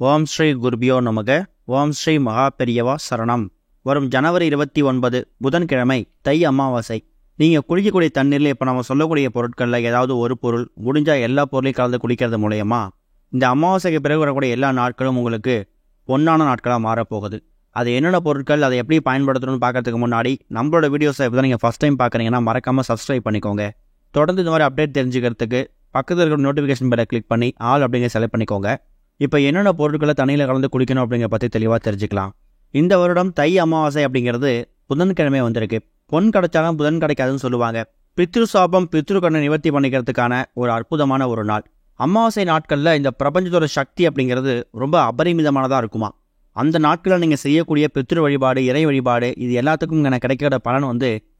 ஓம் ஸ்ரீ குருபியோ நமக. ஓம் ஸ்ரீ மகா பெரியவா சரணம். வரும் ஜனவரி 29 புதன்கிழமை தை அமாவாசை. நீங்கள் குளிக்கக்கூடிய தண்ணீரில் இப்போ நம்ம சொல்லக்கூடிய பொருட்களில் ஏதாவது ஒரு பொருள் முடிஞ்சால் எல்லா பொருளையும் கலந்து குளிக்கிறது மூலயமா இந்த அமாவாசைக்கு பிறகு வரக்கூடிய எல்லா நாட்களும் உங்களுக்கு பொன்னான நாட்களாக மாறப்போகுது. அது என்னென்ன பொருட்கள், அதை எப்படி பயன்படுத்தணும்னு பார்க்கறதுக்கு முன்னாடி நம்மளோட வீடியோஸை இப்போ தான் நீங்கள் ஃபஸ்ட் டைம் பார்க்குறீங்கன்னா மறக்காமல் சப்ஸ்கிரைப் பண்ணிக்கோங்க. தொடர்ந்து இந்த மாதிரி அப்டேட் தெரிஞ்சுக்கிறதுக்கு பக்கத்தில் இருக்கிற நோட்டிஃபிகேஷன் பெல்லை கிளிக் பண்ணி ஆல் அப்படிங்கிற செலக்ட் பண்ணிக்கோங்க. இப்போ என்னென்ன பொருட்களை தண்ணியில் கலந்து குளிக்கணும் அப்படிங்கிற பற்றி தெளிவாக தெரிஞ்சுக்கலாம். இந்த வருடம் தை அமாவாசை அப்படிங்கிறது புதன்கிழமை வந்திருக்கு. பொன் கிடைச்சாலும் புதன் கிடைக்காதுன்னு சொல்லுவாங்க. பித்ரு சாபம் பித்ரு கடனை நிவர்த்தி பண்ணிக்கிறதுக்கான ஒரு அற்புதமான ஒரு நாள். அமாவாசை நாட்களில் இந்த பிரபஞ்சத்தோட சக்தி அப்படிங்கிறது ரொம்ப அபரிமிதமானதாக இருக்குமா. அந்த நாட்களில் நீங்கள் செய்யக்கூடிய பித்ரு வழிபாடு, இறை வழிபாடு, இது எல்லாத்துக்கும் எனக்கு கிடைக்கிற பலன்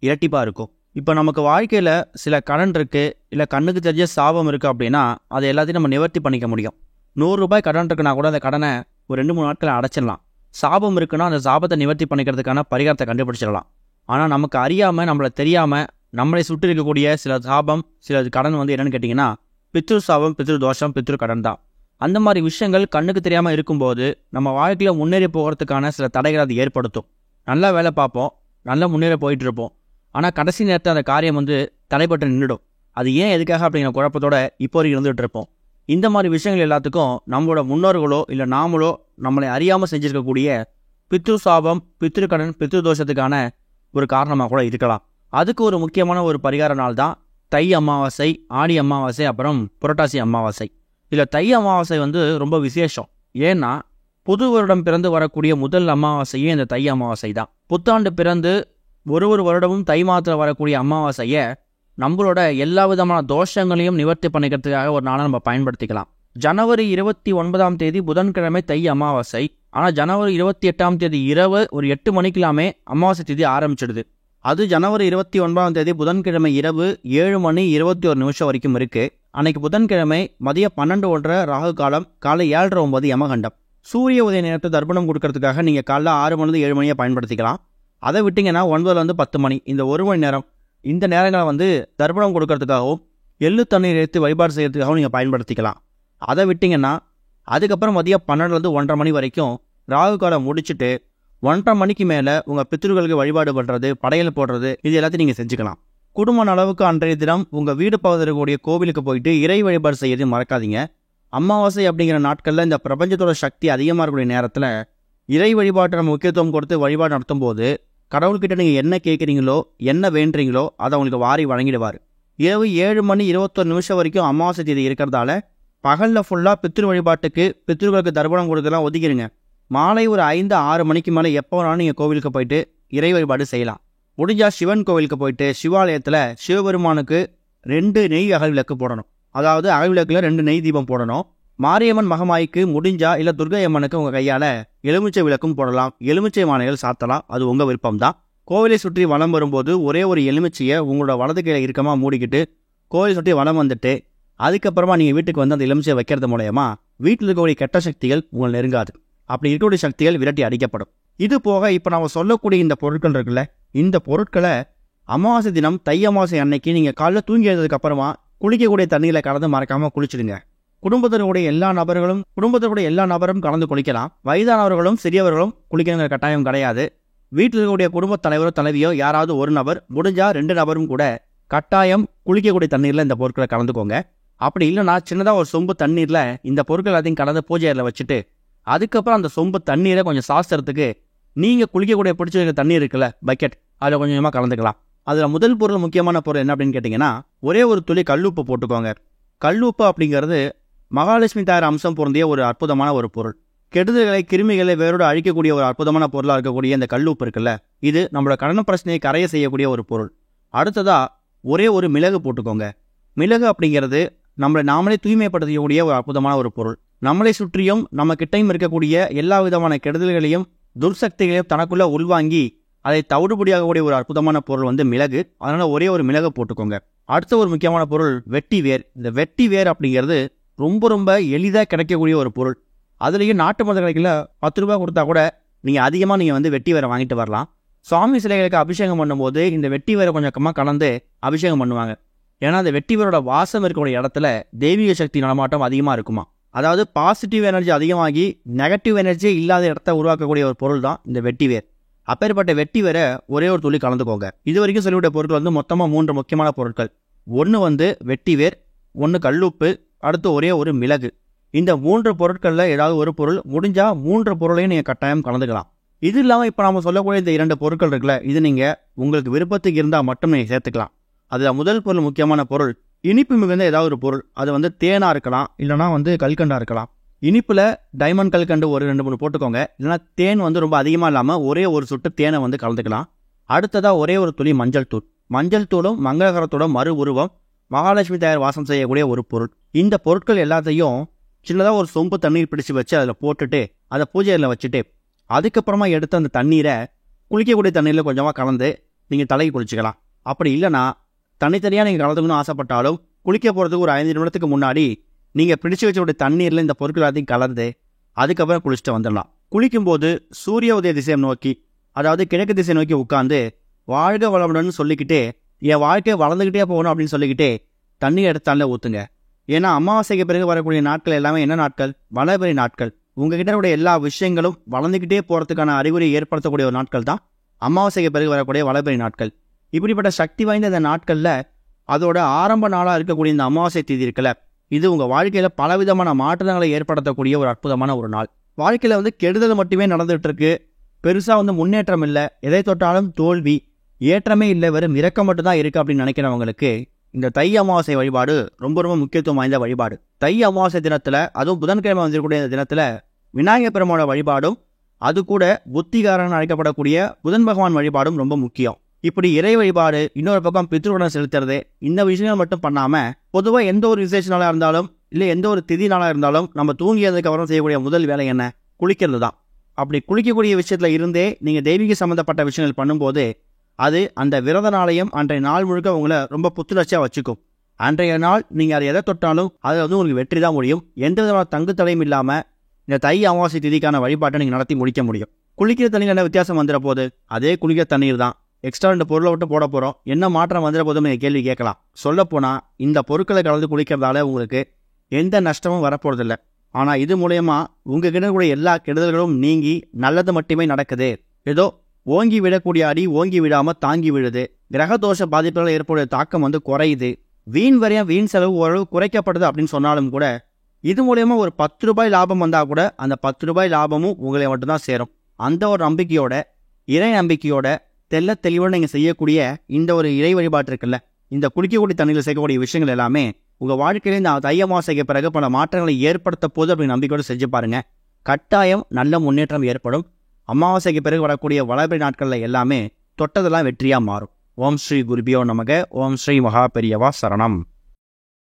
இரட்டிப்பாக இருக்கும். இப்போ நமக்கு வாழ்க்கையில் சில கடன் இருக்குது, இல்லை கண்ணுக்கு தெரிஞ்ச சாபம் இருக்குது அப்படின்னா அதை எல்லாத்தையும் நம்ம நிவர்த்தி பண்ணிக்க முடியும். 100 ரூபாய் கடன் இருக்குன்னா கூட அந்த கடனை ஒரு 2-3 நாட்களை அடைச்சிடலாம். சாபம் இருக்குன்னா அந்த சாபத்தை நிவர்த்தி பண்ணிக்கிறதுக்கான பரிகாரத்தை கண்டுபிடிச்சிடலாம். ஆனால் நமக்கு அறியாமல், நம்மளை தெரியாமல், நம்மளை சுற்றி இருக்கக்கூடிய சில சாபம், சில கடன் என்னென்னு கேட்டிங்கன்னா பித்ரு சாபம், பித்ரு தோஷம், பித்ரு கடன் தான். அந்த மாதிரி விஷயங்கள் கண்ணுக்கு தெரியாமல் இருக்கும்போது நம்ம வாழ்க்கையில் முன்னேறி போகிறதுக்கான சில தடைகள் அது ஏற்படுத்தும். நல்லா வேலை பார்ப்போம், நல்லா முன்னேற போயிட்டு இருப்போம். ஆனால் கடைசி நேரத்தில் அந்த காரியம் தடைப்பட்டு நின்றுடும். அது ஏன் எதுக்காக அப்படிங்கிற குழப்பத்தோட இப்போ வரைக்கும் இருந்துகிட்டு இருப்போம். இந்த மாதிரி விஷயங்கள் எல்லாத்துக்கும் நம்மளோட முன்னோர்களோ இல்லை நாமளோ நம்மளை அறியாமல் செஞ்சுருக்கக்கூடிய பித்ரு சாபம், பித்ரு கடன், பித்ரு தோஷத்துக்கான ஒரு காரணமாக கூட இருக்கலாம். அதுக்கு ஒரு முக்கியமான ஒரு பரிகார நாள் தான் தை அமாவாசை, ஆடி அமாவாசை, அப்புறம் புரட்டாசி அமாவாசை. இதில் தை அமாவாசை ரொம்ப விசேஷம். ஏன்னா புது வருடம் பிறந்து வரக்கூடிய முதல் அமாவாசையே இந்த தை அமாவாசை தான். புத்தாண்டு பிறந்து ஒரு வருடமும் தை மாதத்தில் வரக்கூடிய அமாவாசையை நம்மளோட எல்லா விதமான தோஷங்களையும் நிவர்த்தி பண்ணிக்கிறதுக்காக ஒரு நாளை நம்ம பயன்படுத்திக்கலாம். ஜனவரி 29ஆம் தேதி புதன்கிழமை தை அமாவாசை. ஆனால் ஜனவரி 28ஆம் தேதி இரவு ஒரு 8 மணிக்கெல்லாமே அமாவாசை தேதி ஆரம்பிச்சிடுது. அது ஜனவரி 29ஆம் தேதி புதன்கிழமை இரவு 7 மணி 21 நிமிஷம் வரைக்கும் இருக்குது. அன்னைக்கு புதன்கிழமை மதியம் 12:30 ராகு காலம், காலை 7:09 யமகண்டம். சூரிய உதய நேரத்தை தர்ப்பணம் கொடுக்கறதுக்காக நீங்கள் காலைல 6 மணிலேருந்து 7 மணியை பயன்படுத்திக்கலாம். அதை விட்டிங்கன்னா 9லேருந்து 10 மணி, இந்த 1 மணி நேரம், இந்த நேரங்களை தர்ப்பணம் கொடுக்கறதுக்காகவும் எள்ளு தண்ணீர் எடுத்து வழிபாடு செய்கிறதுக்காகவும் நீங்கள் பயன்படுத்திக்கலாம். அதை விட்டிங்கன்னா அதுக்கப்புறம் மதியம் 12லேருந்து 1:30 மணி வரைக்கும் ராகு காலம் முடிச்சுட்டு 1:30 மணிக்கு மேலே உங்கள் பித்ருக்களுக்கு வழிபாடு பண்ணுறது, படையல் போடுறது, இது எல்லாத்தையும் நீங்கள் செஞ்சுக்கலாம். குடும்ப அளவுக்கு அன்றைய தினம் உங்கள் வீடு பகுதியில் இருக்கக்கூடிய கோவிலுக்கு போயிட்டு இறை வழிபாடு செய்யறது மறக்காதீங்க. அமாவாசை அப்படிங்கிற நாட்களில் இந்த பிரபஞ்சத்தோட சக்தி அதிகமாக இருக்கக்கூடிய நேரத்தில் இறை வழிபாட்டை நம்ம முக்கியத்துவம் கொடுத்து வழிபாடு நடத்தும் போது கடவுள்கிட்ட நீங்கள் என்ன கேட்குறீங்களோ, என்ன வேண்டுறீங்களோ அதை உங்களுக்கு வாரி வழங்கிடுவார். இரவு 7 மணி 21 நிமிஷம் வரைக்கும் அமாவாசை தேதி இருக்கிறதால பகலில் ஃபுல்லாக பித்ரு வழிபாட்டுக்கு, பித்ருக்களுக்கு தர்ப்பணம் கொடுக்கலாம் ஒதுக்கிடுங்க. மாலை ஒரு 5-6 மணிக்கு மேலே எப்போ வேணாலும் நீங்கள் கோவிலுக்கு போயிட்டு இறை வழிபாடு செய்யலாம். முடிஞ்சால் சிவன் கோவிலுக்கு போயிட்டு சிவாலயத்தில் சிவபெருமானுக்கு 2 நெய் அகல் விளக்கு போடணும். அதாவது அகல் விளக்கில் 2 நெய் தீபம் போடணும். மாரியம்மன் மகமாய்க்கு முடிஞ்சா இல்லை துர்கை அம்மனுக்கு உங்கள் கையால் எலுமிச்சை விளக்கும் போடலாம். எலுமிச்சை மாலைகள் சாத்தலாம், அது உங்கள் விருப்பம் தான். கோவிலை சுற்றி வலம் வரும்போது ஒரே ஒரு எலுமிச்சையை உங்களோட வலது கையில் இறுக்கமாக மூடிக்கிட்டு கோவிலை சுற்றி வலம் வந்துட்டு அதுக்கப்புறமா நீங்கள் வீட்டுக்கு அந்த எலுமிச்சையை வைக்கிறது மூலயமா வீட்டில் இருக்கக்கூடிய கெட்ட சக்திகள் உங்களை நெருங்காது. அப்படி இருக்கக்கூடிய சக்திகள் விரட்டி அடிக்கப்படும். இது போக இப்போ நம்ம சொல்லக்கூடிய இந்த பொருட்கள் இருக்குல்ல, இந்த பொருட்களை அமாவாசை தினம் தை அமாவாசை அன்னைக்கு நீங்கள் காலைல தூங்கி எழுந்ததுக்கு அப்புறமா குளிக்கக்கூடிய தண்ணியில் கலந்து மறக்காமல் குளிச்சுடுங்க. குடும்பத்தினுடைய எல்லா நபரும் கலந்து குளிக்கலாம். வயதானவர்களும் சிறியவர்களும் குளிக்கணுங்கிற கட்டாயம் கிடையாது. வீட்டில் இருக்கக்கூடிய குடும்ப தலைவரோ தலைவியோ யாராவது ஒரு நபர், முடிஞ்சா 2 நபரும் கூட கட்டாயம் குளிக்கக்கூடிய தண்ணீரில் இந்த பொருட்களை கலந்துக்கோங்க. அப்படி இல்லைனா சின்னதாக ஒரு சொம்பு தண்ணீரில் இந்த பொருட்கள் எல்லாத்தையும் கலந்து பூஜை அறையில் வச்சுட்டு அதுக்கப்புறம் அந்த சொம்பு தண்ணீரை கொஞ்சம் சாஸ்திரத்துக்கு நீங்கள் குளிக்கக்கூடிய பிடிச்சிருக்க தண்ணீர் இருக்குல்ல, பக்கெட், அதில் கொஞ்சமாக கலந்துக்கலாம். அதில் முதல் பொருள், முக்கியமான பொருள் என்ன அப்படின்னு கேட்டிங்கன்னா ஒரே ஒரு துளி கல்லுப்பு போட்டுக்கோங்க. கல்லுப்பு அப்படிங்கிறது மகாலட்சுமி தாயார் அம்சம் பொருந்திய ஒரு அற்புதமான ஒரு பொருள். கெடுதல்களை, கிருமிகளை வேரோடு அழிக்கக்கூடிய ஒரு அற்புதமான பொருளாக இருக்கக்கூடிய இந்த கல்லுப்பு இருக்குல்ல, இது நம்மளோட கடன் பிரச்சனையை கரைய செய்யக்கூடிய ஒரு பொருள். அடுத்ததா ஒரே ஒரு மிளகு போட்டுக்கோங்க. மிளகு அப்படிங்கிறது நம்மளை நாமளே தூய்மைப்படுத்தக்கூடிய ஒரு அற்புதமான ஒரு பொருள். நம்மளை சுற்றியும் நம்ம கிட்டையும் இருக்கக்கூடிய எல்லா விதமான கெடுதல்களையும் துர்சக்திகளையும் தனக்குள்ள உள்வாங்கி அதை தவிடுபடியாகக்கூடிய ஒரு அற்புதமான பொருள் மிளகு. அதனால ஒரே ஒரு மிளகு போட்டுக்கோங்க. அடுத்த ஒரு முக்கியமான பொருள் வெட்டி வேர். இந்த வெட்டி வேர் அப்படிங்கிறது ரொம்ப எளிதாக கிடைக்கக்கூடிய ஒரு பொருள். அதுலேயும் நாட்டு மருந்து கடையில் 10 ரூபாய் கொடுத்தா கூட நீங்கள் அதிகமாக வெட்டி வேரை வாங்கிட்டு வரலாம். சுவாமி சிலைகளுக்கு அபிஷேகம் பண்ணும்போது இந்த வெட்டி வேரை கொஞ்சமாக கலந்து அபிஷேகம் பண்ணுவாங்க. ஏன்னா அந்த வெட்டி வேரோட வாசம் இருக்கக்கூடிய இடத்துல தெய்வீக சக்தி நடமாட்டம் அதிகமாக இருக்குமா. அதாவது பாசிட்டிவ் எனர்ஜி அதிகமாகி நெகட்டிவ் எனர்ஜியே இல்லாத இடத்த உருவாக்கக்கூடிய ஒரு பொருள் தான் இந்த வெட்டிவேர். அப்பேற்பட்ட வெட்டிவேரை ஒரே ஒரு துளி கலந்துக்கோங்க. இது வரைக்கும் சொல்லிவிட்ட பொருட்கள் வந்து மொத்தமாக 3 முக்கியமான பொருட்கள். ஒன்று வந்து வெட்டிவேர், ஒன்று கல்லுப்பு, அடுத்து ஒரே ஒரு மிளகு. இந்த 3 பொருட்களில் ஏதாவது ஒரு பொருள் முடிஞ்சால் 3 பொருளையும் நீங்கள் கட்டாயம் கலந்துக்கலாம். இது இல்லாமல் இப்போ நம்ம சொல்லக்கூடிய இந்த 2 பொருட்கள் இருக்குல்ல, இது நீங்கள் உங்களுக்கு விருப்பத்துக்கு இருந்தால் மட்டும் நீங்கள் சேர்த்துக்கலாம். அதில் முதல் பொருள், முக்கியமான பொருள் இனிப்பு மிகுந்த ஏதாவது ஒரு பொருள். அது வந்து தேனாக இருக்கலாம், இல்லைனா வந்து கல்கண்டாக இருக்கலாம். இனிப்பில் டைமண்ட் கல்கண்டு ஒரு 2-3 போட்டுக்கோங்க. இல்லைனா தேன் வந்து ரொம்ப அதிகமாக இல்லாமல் ஒரே ஒரு சொட்டு தேனை வந்து கலந்துக்கலாம். அடுத்ததாக ஒரே ஒரு துளி மஞ்சள் தூள். மஞ்சள் தூளும் மங்களகரத்தோட மறு உருவம், மகாலட்சுமி தாயார் வாசம் செய்யக்கூடிய ஒரு பொருள். இந்த பொருட்கள் எல்லாத்தையும் சின்னதாக ஒரு சொம்பு தண்ணீர் பிடிச்சி வச்சு அதில் போட்டுட்டு அதை பூஜையில் வச்சுட்டு அதுக்கப்புறமா எடுத்து அந்த தண்ணீரை குளிக்கக்கூடிய தண்ணீரில் கொஞ்சமாக கலந்து நீங்கள் தலைக்கு குளிச்சுக்கலாம். அப்படி இல்லைனா தனித்தனியாக நீங்கள் கலந்துக்கணும்னு ஆசைப்பட்டாலும் குளிக்க போகிறதுக்கு ஒரு 5 நிமிடத்துக்கு முன்னாடி நீங்கள் பிடிச்சி வச்சக்கூடிய தண்ணீரில் இந்த பொருட்கள் எல்லாத்தையும் கலந்து அதுக்கப்புறம் குளிச்சுட்டு வந்துடலாம். குளிக்கும்போது சூரிய உதய திசையை நோக்கி, அதாவது கிழக்கு திசை நோக்கி உட்காந்து வாழ்க வளமுடன் சொல்லிக்கிட்டே என் வாழ்க்கையை வளர்ந்துக்கிட்டே போகணும் அப்படின்னு சொல்லிக்கிட்டே தண்ணீர் எடுத்தாலே ஊற்றுங்க. ஏன்னா அமாவாசைக்கு பிறகு வரக்கூடிய நாட்கள் எல்லாமே என்ன நாட்கள்? வளர்பிறை நாட்கள். உங்ககிட்ட உடைய எல்லா விஷயங்களும் வளர்ந்துக்கிட்டே போகிறதுக்கான அறிகுறியை ஏற்படுத்தக்கூடிய ஒரு நாட்கள் தான் அமாவாசைக்கு பிறகு வரக்கூடிய வளர்பிறை நாட்கள். இப்படிப்பட்ட சக்தி வாய்ந்த இந்த நாட்களில் அதோட ஆரம்ப நாளாக இருக்கக்கூடிய இந்த அமாவாசை தேதி இருக்குல்ல, இது உங்கள் வாழ்க்கையில் பலவிதமான மாற்றங்களை ஏற்படுத்தக்கூடிய ஒரு அற்புதமான ஒரு நாள். வாழ்க்கையில் வந்து கெடுதல் மட்டுமே நடந்துகிட்டு இருக்கு, பெருசாக வந்து முன்னேற்றம் இல்லை, எதை தொட்டாலும் தோல்வி, ஏற்றமே இல்லை, வெறும் இறக்கம் மட்டும்தான் இருக்குது அப்படின்னு நினைக்கிறவங்களுக்கு இந்த தை அமாவாசை வழிபாடு ரொம்ப ரொம்ப முக்கியத்துவம் வாய்ந்த வழிபாடு. தை அமாவாசை தினத்தில், அதுவும் புதன்கிழமை வந்திருக்கக்கூடிய இந்த தினத்தில் விநாயகர் பெருமானோட வழிபாடும் அது கூட புத்திகாரன் அழைக்கப்படக்கூடிய புதன் பகவான் வழிபாடும் ரொம்ப முக்கியம். இப்படி இறை வழிபாடு, இன்னொரு பக்கம் பித்ருடன் செலுத்துறது, இந்த விஷயங்கள் மட்டும் பண்ணாமல் பொதுவாக எந்த ஒரு விசேஷ நாளாக இருந்தாலும் இல்லை எந்த ஒரு திதி நாளாக இருந்தாலும் நம்ம தூங்கியதுக்கு அப்புறம் செய்யக்கூடிய முதல் வேலை என்ன? குளிக்கிறது தான். அப்படி குளிக்கக்கூடிய விஷயத்தில் இருந்தே நீங்கள் தெய்வீக சம்மந்தப்பட்ட விஷயங்கள் பண்ணும்போது அது அந்த விரத நாளையும் அன்றைய நாள் முழுக்க உங்களை ரொம்ப புத்துணர்ச்சியாக வச்சுக்கும். அன்றைய நாள் நீங்கள் அதை எதை தொட்டாலும் அது வந்து உங்களுக்கு வெற்றி தான் முடியும். எந்த விதமான தங்கு தடையும் இல்லாமல் இந்த தை அமாவாசை திதிக்கான வழிபாட்டை நீங்கள் நடத்தி முடிக்க முடியும். குளிக்கிற தண்ணீர் என்ன வித்தியாசம் வந்துட போது? அதே குளிக்கிற தண்ணீர் தான். எக்ஸ்ட்ரா 2 பொருளை விட்டு போட போகிறோம், என்ன மாற்றம் வந்துட போதும் நீங்கள் கேள்வி கேட்கலாம். சொல்லப்போனால் இந்த பொருட்களை கலந்து குளிக்கிறதால உங்களுக்கு எந்த நஷ்டமும் வரப்போறதில்லை. ஆனால் இது மூலயமா உங்கள் கிட்ட கூட எல்லா கெடுதல்களும் நீங்கி நல்லது மட்டுமே நடக்குது. ஏதோ ஓங்கி விடக்கூடிய அடி ஓங்கி விடாமல் தாங்கி விழுது. கிரகதோஷ பாதிப்புகள் ஏற்படைய தாக்கம் வந்து குறையுது. வீண் வரையும் வீண் செலவு ஓரளவு குறைக்கப்படுது அப்படின்னு சொன்னாலும் கூட இது மூலயமா ஒரு 10 ரூபாய் லாபம் வந்தால் கூட அந்த 10 ரூபாய் லாபமும் உங்களை மட்டும்தான் சேரும். அந்த ஒரு நம்பிக்கையோட, இறை நம்பிக்கையோட தெல்ல தெளிவோடு நீங்கள் செய்யக்கூடிய இந்த ஒரு இறை வழிபாட்டு இருக்குல்ல, இந்த குளிக்கக்கூடிய தண்ணீரில் சேர்க்கக்கூடிய விஷயங்கள் எல்லாமே உங்கள் வாழ்க்கையில இந்த தை அமாவாசைக்கு பிறகு பல மாற்றங்களை ஏற்படுத்த போது அப்படின்னு நம்பிக்கையோடு செஞ்சு பாருங்க. கட்டாயம் நல்ல முன்னேற்றம் ஏற்படும். அமாவாசைக்கு பிறகு வரக்கூடிய வளர்பிறை நாட்களில் எல்லாமே தொட்டதெல்லாம் வெற்றியாக மாறும். ஓம் ஸ்ரீ குருபியோ நமக. ஓம் ஸ்ரீ மகா பெரியவா சரணம்.